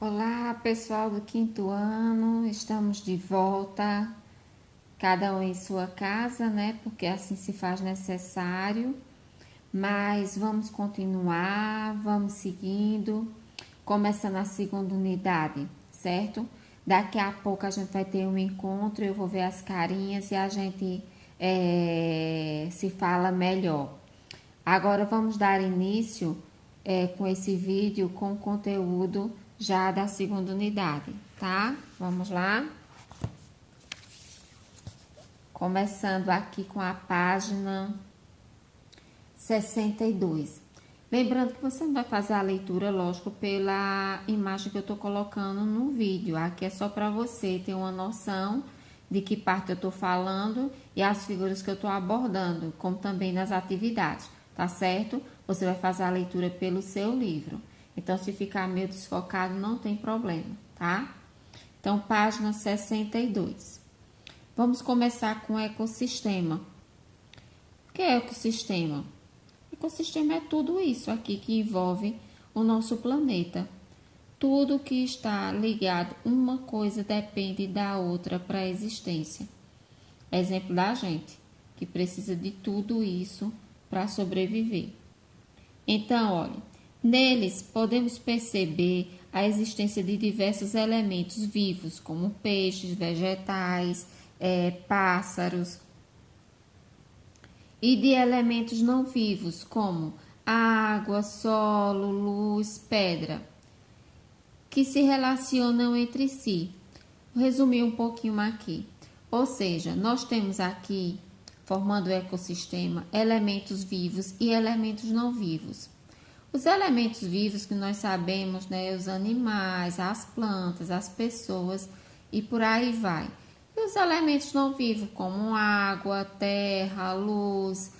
Olá, pessoal do quinto ano, estamos de volta, cada um em sua casa, né? Porque assim se faz necessário, mas vamos continuar, vamos seguindo, começando a segunda unidade, certo? Daqui a pouco a gente vai ter um encontro, eu vou ver as carinhas e a gente se fala melhor. Agora vamos dar início com esse vídeo com o conteúdo já da segunda unidade, tá? Vamos lá? Começando aqui com a página 62. Lembrando que você não vai fazer a leitura, lógico, pela imagem que eu tô colocando no vídeo. Aqui é só para você ter uma noção de que parte eu tô falando e as figuras que eu tô abordando, como também nas atividades, tá certo? Você vai fazer a leitura pelo seu livro. Então, se ficar meio desfocado, não tem problema, tá? Então, página 62. Vamos começar com o ecossistema. O que é ecossistema? Ecossistema é tudo isso aqui que envolve o nosso planeta. Tudo que está ligado, uma coisa depende da outra para a existência. Exemplo da gente, que precisa de tudo isso para sobreviver. Então, olha, neles podemos perceber a existência de diversos elementos vivos, como peixes, vegetais, pássaros, e de elementos não vivos, como água, solo, luz, pedra, que se relacionam entre si. Vou resumir um pouquinho aqui. Ou seja, nós temos aqui, formando o ecossistema, elementos vivos e elementos não vivos. Os elementos vivos que nós sabemos, né, os animais, as plantas, as pessoas e por aí vai. E os elementos não vivos, como água, terra, luz,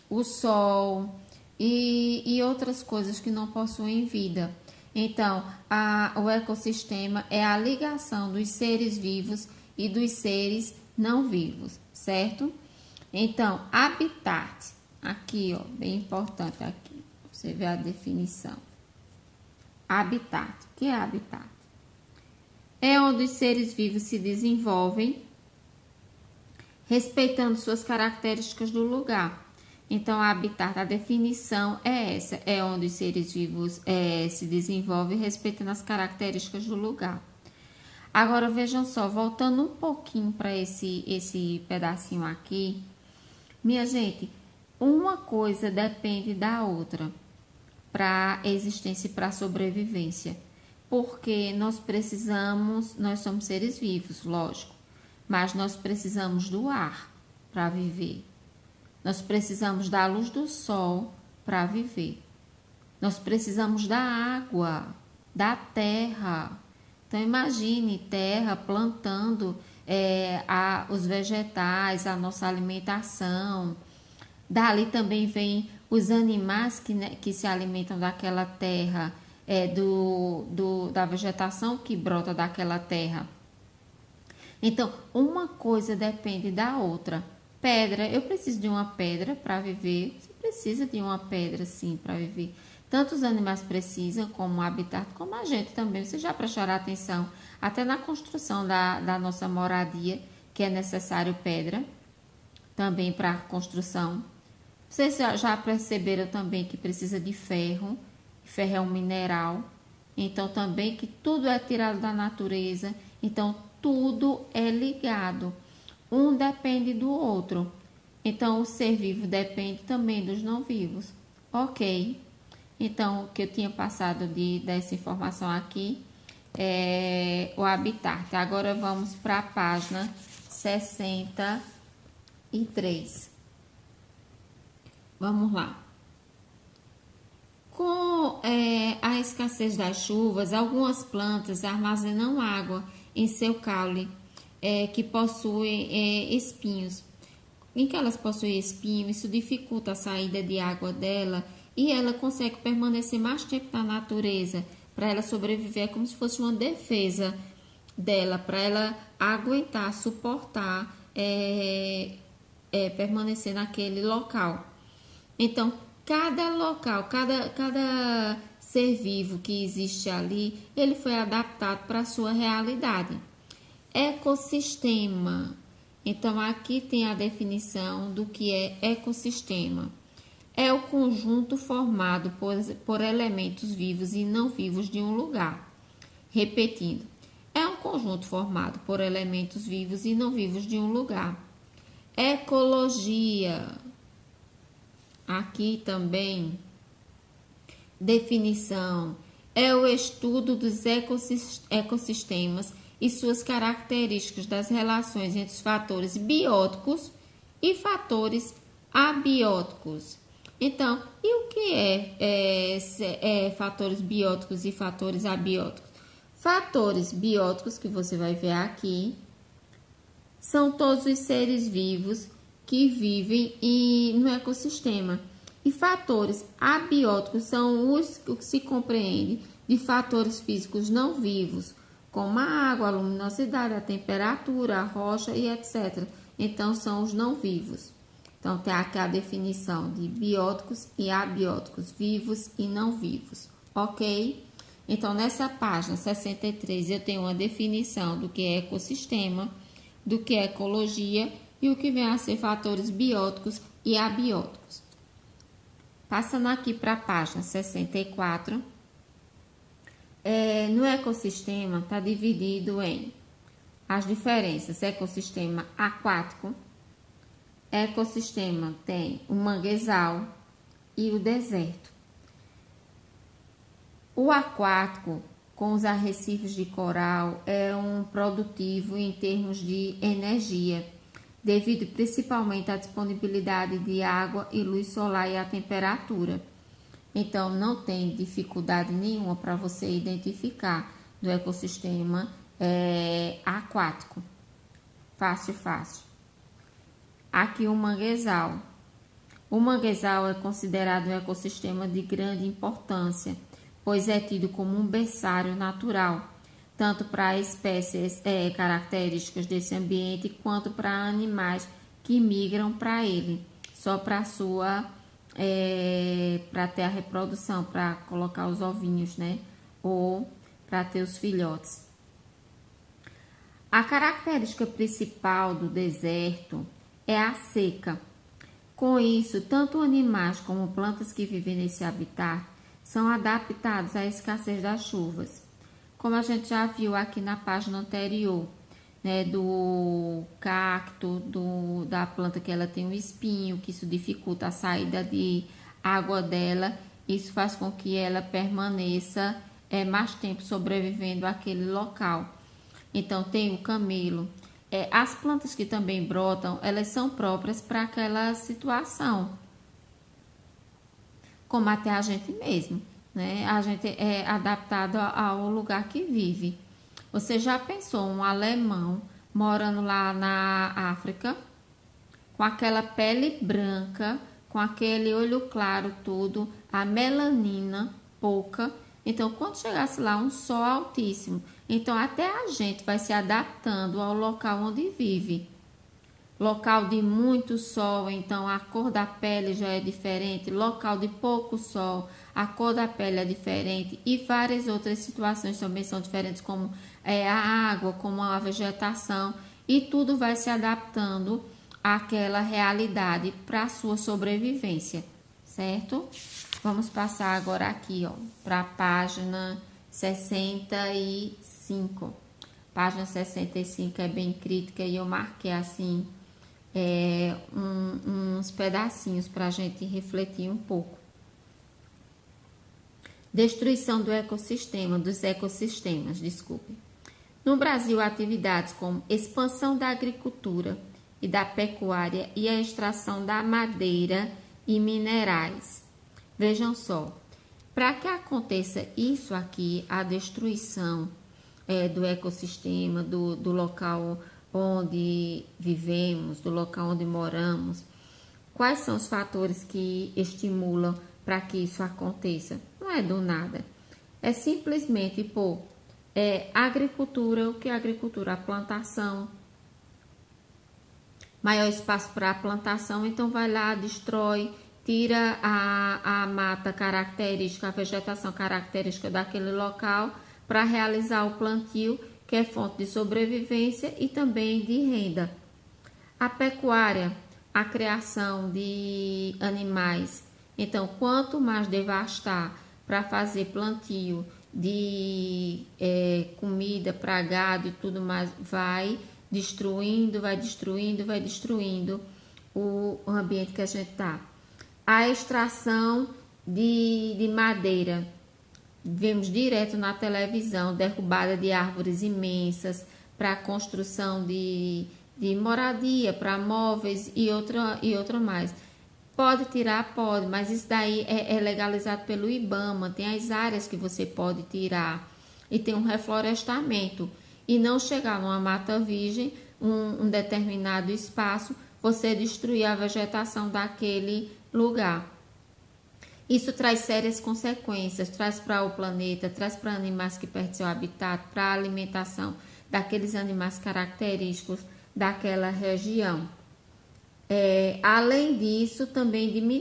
o sol e outras coisas que não possuem vida. Então, o ecossistema é a ligação dos seres vivos e dos seres não vivos, certo? Então, habitat, aqui, ó, bem importante aqui, você vê a definição. Habitat, o que é habitat? É onde os seres vivos se desenvolvem, respeitando suas características do lugar. Então, habitat, a definição é essa, é onde os seres vivos se desenvolvem, respeitando as características do lugar. Agora, vejam só, voltando um pouquinho para esse pedacinho aqui, minha gente, uma coisa depende da outra para a existência e para a sobrevivência. Porque nós somos seres vivos, lógico, mas nós precisamos do ar para viver. Nós precisamos da luz do sol para viver. Nós precisamos da água, da terra. Então, imagine terra plantando os vegetais, a nossa alimentação. Dali também vem os animais que se alimentam daquela terra, da vegetação que brota daquela terra. Então, uma coisa depende da outra. Pedra, eu preciso de uma pedra para viver. Você precisa de uma pedra, sim, para viver. Tanto os animais precisam, como o habitat, como a gente também. Você já prestará atenção, até na construção da nossa moradia, que é necessário pedra, também para a construção. Vocês já perceberam também que precisa de ferro. Ferro é um mineral. Então, também que tudo é tirado da natureza. Então, tudo é ligado. Um depende do outro. Então, o ser vivo depende também dos não vivos. Ok. Então, o que eu tinha passado dessa informação aqui é o habitat. Agora, vamos para a página 63. Vamos lá. Com a escassez das chuvas, algumas plantas armazenam água em seu caule, que possui espinhos. Em que elas possuem espinho, isso dificulta a saída de água dela e ela consegue permanecer mais tempo na natureza. Para ela sobreviver, é como se fosse uma defesa dela, para ela aguentar, suportar, permanecer naquele local. Então, cada local, cada ser vivo que existe ali, ele foi adaptado para a sua realidade. Ecossistema. Então, aqui tem a definição do que é ecossistema. É o conjunto formado por elementos vivos e não vivos de um lugar. Repetindo, é um conjunto formado por elementos vivos e não vivos de um lugar. Ecologia. Aqui também, definição. É o estudo dos ecossistemas e suas características das relações entre os fatores bióticos e fatores abióticos. Então, e o que é fatores bióticos e fatores abióticos? Fatores bióticos, que você vai ver aqui, são todos os seres vivos que vivem no ecossistema. E fatores abióticos são os que se compreende de fatores físicos não vivos, como a água, a luminosidade, a temperatura, a rocha e etc. Então, são os não vivos. Então, tem aqui a definição de bióticos e abióticos, vivos e não vivos, ok? Então, nessa página 63, eu tenho uma definição do que é ecossistema, do que é ecologia e o que vem a ser fatores bióticos e abióticos. Passando aqui para a página 64, no ecossistema está dividido em as diferenças: ecossistema aquático, ecossistema tem o manguezal e o deserto. O aquático, com os arrecifes de coral, é um produtivo em termos de energia, devido principalmente à disponibilidade de água e luz solar e à temperatura. Então, não tem dificuldade nenhuma para você identificar do ecossistema aquático. Fácil, fácil. Aqui o manguezal. O manguezal é considerado um ecossistema de grande importância, pois é tido como um berçário natural, tanto para espécies características desse ambiente, quanto para animais que migram para ele, só para para ter a reprodução, para colocar os ovinhos, né? Ou para ter os filhotes. A característica principal do deserto é a seca. Com isso, tanto animais como plantas que vivem nesse habitat são adaptados à escassez das chuvas. Como a gente já viu aqui na página anterior, né, do cacto, da planta que ela tem um espinho, que isso dificulta a saída de água dela, isso faz com que ela permaneça mais tempo sobrevivendo àquele local. Então, tem o camelo. As plantas que também brotam, elas são próprias para aquela situação, como até a gente mesmo, né? A gente é adaptado ao lugar que vive. Você já pensou um alemão morando lá na África, com aquela pele branca, com aquele olho claro tudo, a melanina pouca? Então, quando chegasse lá, um sol altíssimo. Então, até a gente vai se adaptando ao local onde vive. Local de muito sol, então a cor da pele já é diferente. Local de pouco sol, a cor da pele é diferente. E várias outras situações também são diferentes, como a água, como a vegetação. E tudo vai se adaptando àquela realidade para a sua sobrevivência, certo? Vamos passar agora aqui, para a página 65. Página 65 é bem crítica e eu marquei assim uns pedacinhos para a gente refletir um pouco. Destruição do ecossistema, dos ecossistemas, desculpe. No Brasil, atividades como expansão da agricultura e da pecuária e a extração da madeira e minerais. Vejam só, para que aconteça isso aqui, a destruição do ecossistema, do local onde vivemos, do local onde moramos, quais são os fatores que estimulam para que isso aconteça? Não é do nada, é simplesmente agricultura. O que é agricultura? A plantação. Maior espaço para a plantação, então vai lá, destrói, tira a mata característica, a vegetação característica daquele local para realizar o plantio, que é fonte de sobrevivência e também de renda. A pecuária, a criação de animais. Então, quanto mais devastar para fazer plantio de comida para gado e tudo mais, vai destruindo o ambiente que a gente está. A extração de madeira. Vemos direto na televisão derrubada de árvores imensas para a construção de moradia, para móveis e outra mais. Pode tirar? Pode, mas isso daí é legalizado pelo IBAMA, tem as áreas que você pode tirar e tem um reflorestamento. E não chegar numa mata virgem, um determinado espaço, você destruir a vegetação daquele lugar. Isso traz sérias consequências, traz para o planeta, traz para animais que perdem seu habitat, para a alimentação daqueles animais característicos daquela região. Além disso, também diminui